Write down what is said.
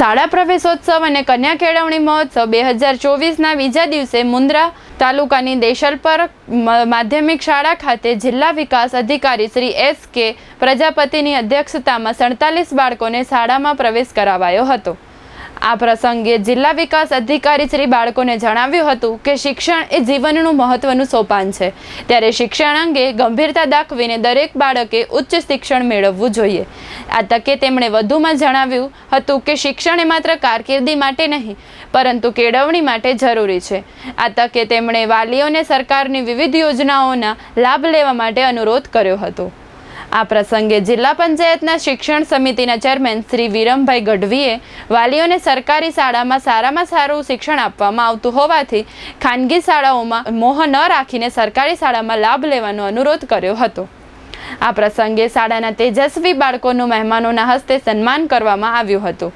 શાળા પ્રવેશોત્સવ અને કન્યા કેળવણી મહોત્સવ 2024ના બીજા દિવસે મુન્દ્રા તાલુકાની દેશલપર માધ્યમિક શાળા ખાતે જિલ્લા વિકાસ અધિકારી શ્રી S.K. પ્રજાપતિની અધ્યક્ષતામાં 47 બાળકોને શાળામાં પ્રવેશ કરાવાયો હતો। આ પ્રસંગે જિલ્લા વિકાસ અધિકારી શ્રી બાળકોને જણાવ્યું હતું કે શિક્ષણ એ જીવનનું મહત્વનું સોપાન છે, ત્યારે શિક્ષણ અંગે ગંભીરતા દાખવીને દરેક બાળકે ઉચ્ચ શિક્ષણ મેળવવું જોઈએ। આ તકે તેમણે વધુમાં જણાવ્યું હતું કે શિક્ષણ એ માત્ર કારકિર્દી માટે નહીં પરંતુ કેળવણી માટે જરૂરી છે। આ તકે તેમણે વાલીઓને સરકારની વિવિધ યોજનાઓના લાભ લેવા માટે અનુરોધ કર્યો હતો। આ પ્રસંગે જિલ્લા પંચાયતના શિક્ષણ સમિતિના ચેરમેન શ્રી વિરમભાઈ ગઢવીએ વાલીઓને સરકારી શાળામાં સારામાં સારું શિક્ષણ આપવામાં આવતું હોવાથી ખાનગી શાળાઓમાં મોહ ન રાખીને સરકારી શાળામાં લાભ લેવાનો અનુરોધ કર્યો હતો। આ પ્રસંગે શાળાના તેજસ્વી બાળકોનું મહેમાનોના હસ્તે સન્માન કરવામાં આવ્યું હતું।